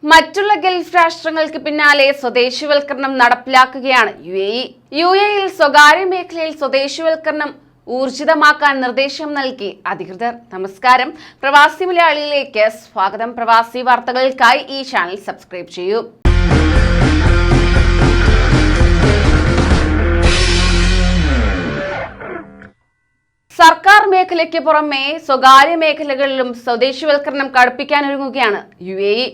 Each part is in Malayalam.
മറ്റുള്ള ഗൾഫ് രാഷ്ട്രങ്ങൾക്ക് പിന്നാലെ സ്വദേശിവൽക്കരണം നടപ്പിലാക്കുകയാണ് യുഎഇയിൽ സ്വകാര്യ മേഖലയിൽ സ്വദേശിവൽക്കരണം ഊർജിതമാക്കാൻ നിർദ്ദേശം നൽകി അധികൃതർ. നമസ്കാരം, പ്രവാസി മലയാളിയിലേക്ക് സ്വാഗതം. പ്രവാസി വാർത്തകൾക്കായി ഈ ചാനൽ സബ്സ്ക്രൈബ് ചെയ്യൂ. സർക്കാർ മേഖലയ്ക്ക് പുറമെ സ്വകാര്യ മേഖലകളിലും സ്വദേശിവൽക്കരണം കടുപ്പിക്കാനൊരുങ്ങുകയാണ് യുഎഇ.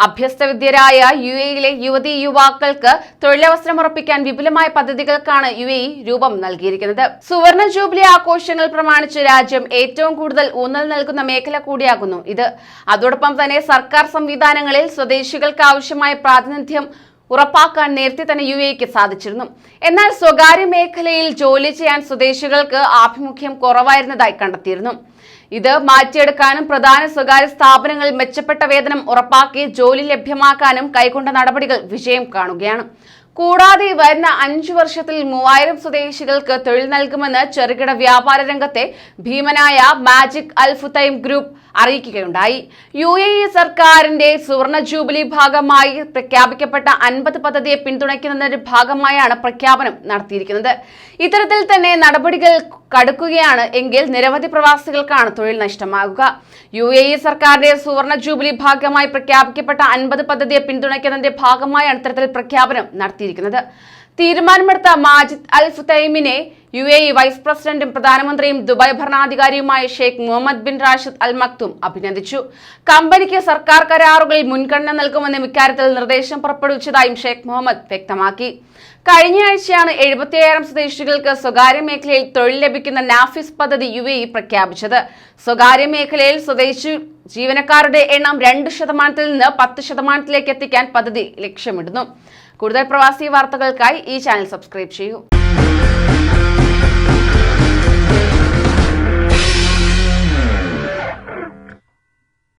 അഭ്യസ്തവിദ്യരായ യുഎഇയിലെ യുവതീ യുവാക്കൾക്ക് തൊഴിലവസരം ഉറപ്പിക്കാൻ വിപുലമായ പദ്ധതികൾക്കാണ് യുഎഇ രൂപം നൽകിയിരിക്കുന്നത്. സുവർണ ജൂബിലി ആഘോഷങ്ങൾ പ്രമാണിച്ച് രാജ്യം ഏറ്റവും കൂടുതൽ ഊന്നൽ നൽകുന്ന മേഖല കൂടിയാകുന്നു ഇത്. അതോടൊപ്പം തന്നെ സർക്കാർ സംവിധാനങ്ങളിൽ സ്വദേശികൾക്ക് ആവശ്യമായ പ്രാതിനിധ്യം ഉറപ്പാക്കാൻ നേരത്തെ തന്നെ യുഎഇക്ക് സാധിച്ചിരുന്നു. എന്നാൽ സ്വകാര്യ മേഖലയിൽ ജോലി ചെയ്യാൻ സ്വദേശികൾക്ക് ആഭിമുഖ്യം കുറവായിരുന്നതായി കണ്ടെത്തിയിരുന്നു. ഇത് മാറ്റിയെടുക്കാനും പ്രധാന സ്വകാര്യ സ്ഥാപനങ്ങളിൽ മെച്ചപ്പെട്ട വേതനം ഉറപ്പാക്കി ജോലി ലഭ്യമാക്കാനും കൈക്കൊണ്ട നടപടികൾ വിജയം കാണുകയാണ്. കൂടാതെ വരുന്ന 5 വർഷത്തിൽ 3000 സ്വദേശികൾക്ക് തൊഴിൽ നൽകുമെന്ന് ചെറുകിട വ്യാപാര രംഗത്തെ ഭീമനായ മാജിക് അൽ ഫുതൈം ഗ്രൂപ്പ് അറിയിക്കുകയുണ്ടായി. യുഎഇ സർക്കാരിന്റെ സുവർണ ജൂബിലി ഭാഗമായി പ്രഖ്യാപിക്കപ്പെട്ട 50 പദ്ധതിയെ പിന്തുണയ്ക്കുന്നതിന്റെ ഭാഗമായാണ് പ്രഖ്യാപനം നടത്തിയിരിക്കുന്നത്. ഇത്തരത്തിൽ തന്നെ നടപടികൾ കടുക്കുകയാണ് എങ്കിൽ നിരവധി പ്രവാസികൾക്കാണ് തൊഴിൽ നഷ്ടമാകുക. യുഎഇ സർക്കാരിന്റെ സുവർണ ജൂബിലി ഭാഗമായി പ്രഖ്യാപിക്കപ്പെട്ട 50 പദ്ധതിയെ പിന്തുണയ്ക്കുന്നതിന്റെ ഭാഗമായാണ് ഇത്തരത്തിൽ പ്രഖ്യാപനം നടത്തിയിരിക്കുന്നത്. തീരുമാനമെടുത്ത മാജിദ് അൽ ഫുതൈമിനെ യുഎഇ വൈസ് പ്രസിഡന്റും പ്രധാനമന്ത്രിയും ദുബായ് ഭരണാധികാരിയുമായ Sheikh Mohammed bin Rashid Al Maktoum അഭിനന്ദിച്ചു. കമ്പനിക്ക് സർക്കാർ കരാറുകളിൽ മുൻഗണന നൽകുമെന്നും ഇക്കാര്യത്തിൽ നിർദ്ദേശം പുറപ്പെടുവിച്ചതായും ഷെയ്ഖ് മുഹമ്മദ് വ്യക്തമാക്കി. കഴിഞ്ഞയാഴ്ചയാണ് 75,000 സ്വദേശികൾക്ക് സ്വകാര്യ മേഖലയിൽ തൊഴിൽ ലഭിക്കുന്ന നാഫിസ് പദ്ധതി യുഎഇ പ്രഖ്യാപിച്ചത്. സ്വകാര്യ മേഖലയിൽ സ്വദേശി ജീവനക്കാരുടെ എണ്ണം 2% നിന്ന് 10% എത്തിക്കാൻ പദ്ധതി ലക്ഷ്യമിടുന്നു. കൂടുതൽ പ്രവാസി വാർത്തകൾക്കായി ഈ ചാനൽ സബ്സ്ക്രൈബ് ചെയ്യൂ.